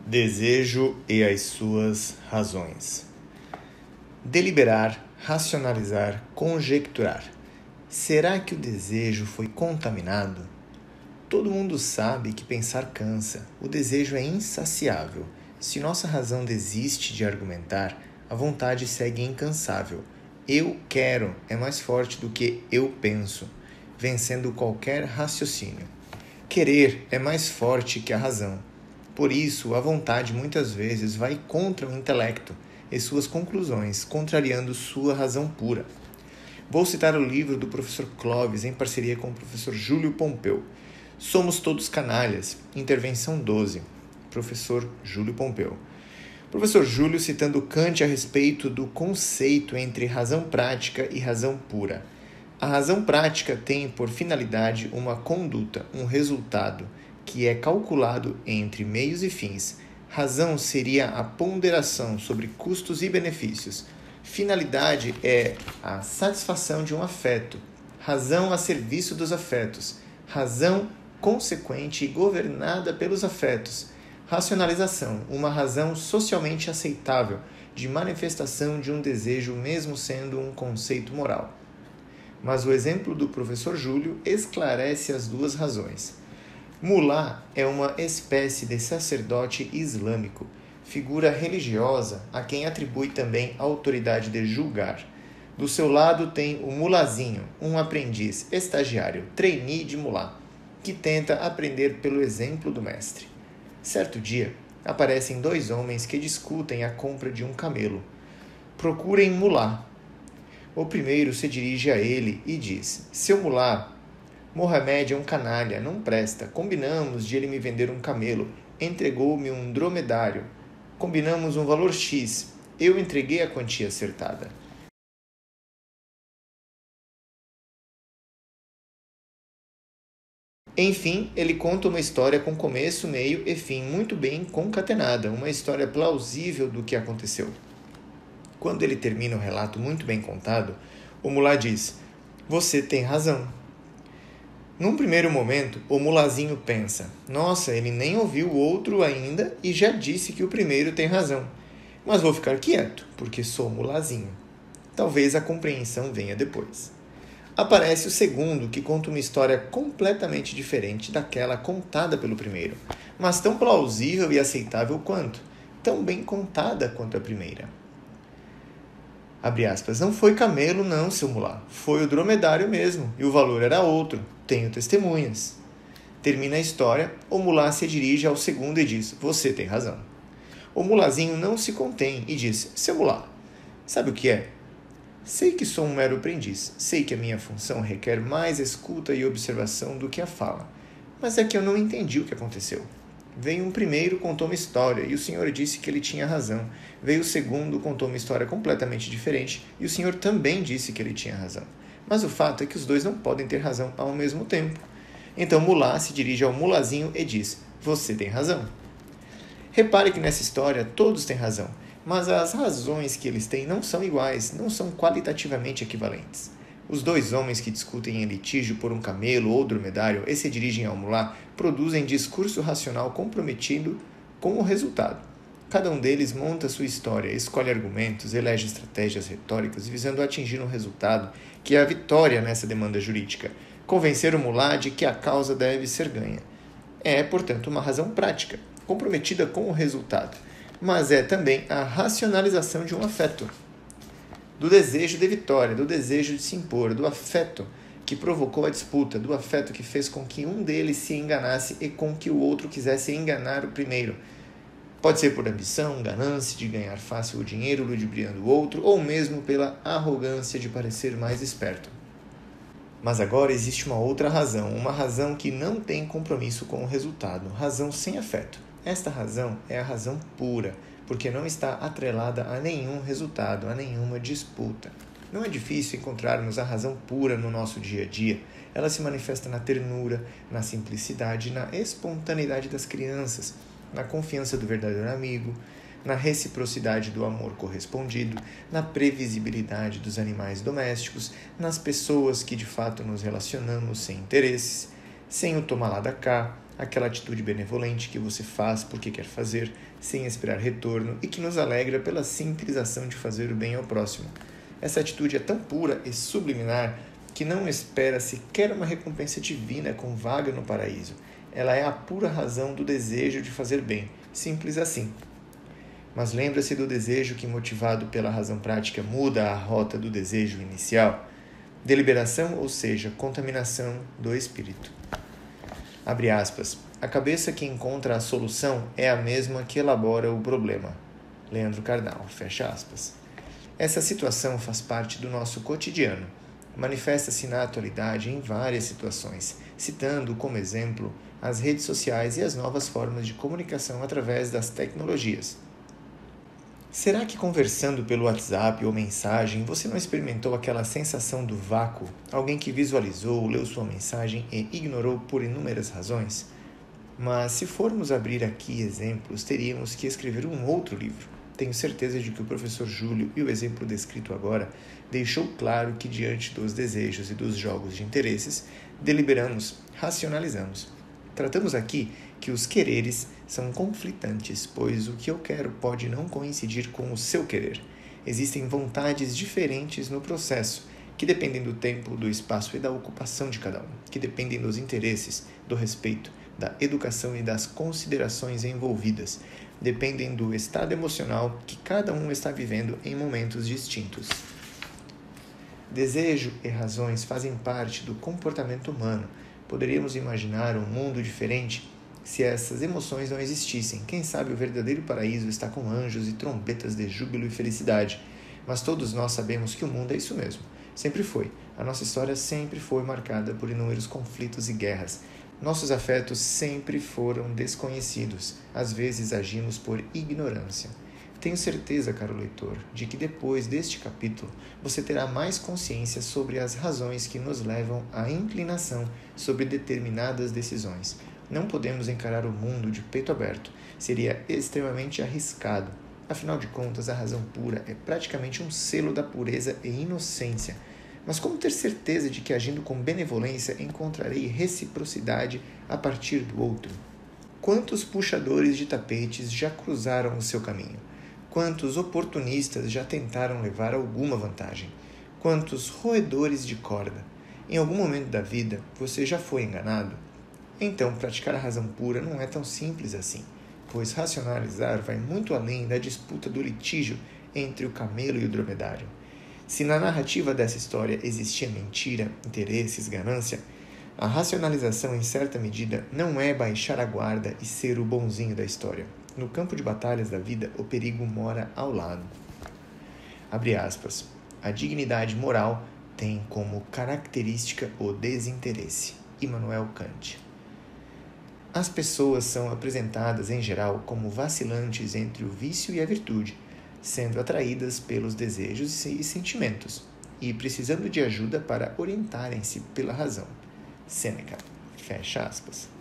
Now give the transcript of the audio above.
Desejo e as suas razões. Deliberar, racionalizar, conjecturar. Será que o desejo foi contaminado? Todo mundo sabe que pensar cansa. O desejo é insaciável. Se nossa razão desiste de argumentar, a vontade segue incansável. Eu quero é mais forte do que eu penso, vencendo qualquer raciocínio. Querer é mais forte que a razão. Por isso, a vontade muitas vezes vai contra o intelecto e suas conclusões, contrariando sua razão pura. Vou citar o livro do professor Clovis em parceria com o professor Júlio Pompeu. Somos todos canalhas, intervenção 12, professor Júlio Pompeu. Professor Júlio citando Kant a respeito do conceito entre razão prática e razão pura. A razão prática tem por finalidade uma conduta, um resultado, que é calculado entre meios e fins. Razão seria a ponderação sobre custos e benefícios. Finalidade é a satisfação de um afeto. Razão a serviço dos afetos. Razão consequente e governada pelos afetos. Racionalização, uma razão socialmente aceitável de manifestação de um desejo mesmo sendo um conceito moral. Mas o exemplo do professor Júlio esclarece as duas razões. Mulá é uma espécie de sacerdote islâmico, figura religiosa a quem atribui também a autoridade de julgar. Do seu lado tem o mulazinho, um aprendiz, estagiário, trainee de mulá, que tenta aprender pelo exemplo do mestre. Certo dia, aparecem dois homens que discutem a compra de um camelo. Procurem mulá. O primeiro se dirige a ele e diz: Seu mulá, Mohamed é um canalha, não presta. Combinamos de ele me vender um camelo. Entregou-me um dromedário. Combinamos um valor X. Eu entreguei a quantia acertada. Enfim, ele conta uma história com começo, meio e fim muito bem concatenada, uma história plausível do que aconteceu. Quando ele termina o relato muito bem contado, o mulá diz: Você tem razão. Num primeiro momento, o mulazinho pensa: Nossa, ele nem ouviu o outro ainda e já disse que o primeiro tem razão. Mas vou ficar quieto, porque sou mulazinho. Talvez a compreensão venha depois. Aparece o segundo, que conta uma história completamente diferente daquela contada pelo primeiro, mas tão plausível e aceitável quanto, tão bem contada quanto a primeira. Abre aspas, não foi camelo não, seu mulá, foi o dromedário mesmo, e o valor era outro, tenho testemunhas. Termina a história, o mulá se dirige ao segundo e diz, você tem razão. O mulazinho não se contém e diz, seu mulá, sabe o que é? Sei que sou um mero aprendiz, sei que a minha função requer mais escuta e observação do que a fala, mas é que eu não entendi o que aconteceu. Veio um primeiro, contou uma história, e o senhor disse que ele tinha razão. Veio o segundo, contou uma história completamente diferente, e o senhor também disse que ele tinha razão. Mas o fato é que os dois não podem ter razão ao mesmo tempo. Então mulá se dirige ao mulazinho e diz, você tem razão. Repare que nessa história todos têm razão, mas as razões que eles têm não são iguais, não são qualitativamente equivalentes. Os dois homens que discutem em litígio por um camelo ou dromedário e se dirigem ao mulá produzem discurso racional comprometido com o resultado. Cada um deles monta sua história, escolhe argumentos, elege estratégias retóricas visando atingir um resultado que é a vitória nessa demanda jurídica, convencer o mulá de que a causa deve ser ganha. É, portanto, uma razão prática, comprometida com o resultado, mas é também a racionalização de um afeto, do desejo de vitória, do desejo de se impor, do afeto que provocou a disputa, do afeto que fez com que um deles se enganasse e com que o outro quisesse enganar o primeiro. Pode ser por ambição, ganância de ganhar fácil o dinheiro, ludibriando o outro, ou mesmo pela arrogância de parecer mais esperto. Mas agora existe uma outra razão, uma razão que não tem compromisso com o resultado, razão sem afeto. Esta razão é a razão pura, porque não está atrelada a nenhum resultado, a nenhuma disputa. Não é difícil encontrarmos a razão pura no nosso dia a dia. Ela se manifesta na ternura, na simplicidade, na espontaneidade das crianças, na confiança do verdadeiro amigo, na reciprocidade do amor correspondido, na previsibilidade dos animais domésticos, nas pessoas que de fato nos relacionamos sem interesses, sem o tomar lá da cá, aquela atitude benevolente que você faz porque quer fazer, sem esperar retorno e que nos alegra pela simples ação de fazer o bem ao próximo. Essa atitude é tão pura e subliminar que não espera sequer uma recompensa divina com vaga no paraíso. Ela é a pura razão do desejo de fazer bem, simples assim. Mas lembra-se do desejo que, motivado pela razão prática, muda a rota do desejo inicial? Deliberação, ou seja, contaminação do espírito. Abre aspas. A cabeça que encontra a solução é a mesma que elabora o problema. Leandro Carnal, fecha aspas. Essa situação faz parte do nosso cotidiano. Manifesta-se na atualidade em várias situações, citando como exemplo as redes sociais e as novas formas de comunicação através das tecnologias. Será que conversando pelo WhatsApp ou mensagem você não experimentou aquela sensação do vácuo? Alguém que visualizou, leu sua mensagem e ignorou por inúmeras razões? Mas se formos abrir aqui exemplos, teríamos que escrever um outro livro. Tenho certeza de que o professor Júlio e o exemplo descrito agora deixou claro que diante dos desejos e dos jogos de interesses, deliberamos, racionalizamos. Tratamos aqui que os quereres são conflitantes, pois o que eu quero pode não coincidir com o seu querer. Existem vontades diferentes no processo, que dependem do tempo, do espaço e da ocupação de cada um, que dependem dos interesses, do respeito, da educação e das considerações envolvidas, dependem do estado emocional que cada um está vivendo em momentos distintos. Desejo e razões fazem parte do comportamento humano. Poderíamos imaginar um mundo diferente se essas emoções não existissem. Quem sabe o verdadeiro paraíso está com anjos e trombetas de júbilo e felicidade. Mas todos nós sabemos que o mundo é isso mesmo. Sempre foi. A nossa história sempre foi marcada por inúmeros conflitos e guerras. Nossos afetos sempre foram desconhecidos. Às vezes agimos por ignorância. Tenho certeza, caro leitor, de que depois deste capítulo você terá mais consciência sobre as razões que nos levam à inclinação sobre determinadas decisões. Não podemos encarar o mundo de peito aberto. Seria extremamente arriscado. Afinal de contas, a razão pura é praticamente um selo da pureza e inocência. Mas como ter certeza de que agindo com benevolência encontrarei reciprocidade a partir do outro? Quantos puxadores de tapetes já cruzaram o seu caminho? Quantos oportunistas já tentaram levar alguma vantagem? Quantos roedores de corda? Em algum momento da vida, você já foi enganado? Então, praticar a razão pura não é tão simples assim, pois racionalizar vai muito além da disputa do litígio entre o camelo e o dromedário. Se na narrativa dessa história existia mentira, interesses, ganância, a racionalização, em certa medida, não é baixar a guarda e ser o bonzinho da história. No campo de batalhas da vida, o perigo mora ao lado. Abre aspas. A dignidade moral tem como característica o desinteresse. Immanuel Kant. As pessoas são apresentadas, em geral, como vacilantes entre o vício e a virtude, sendo atraídas pelos desejos e sentimentos, e precisando de ajuda para orientarem-se pela razão. Sêneca. Fecha aspas.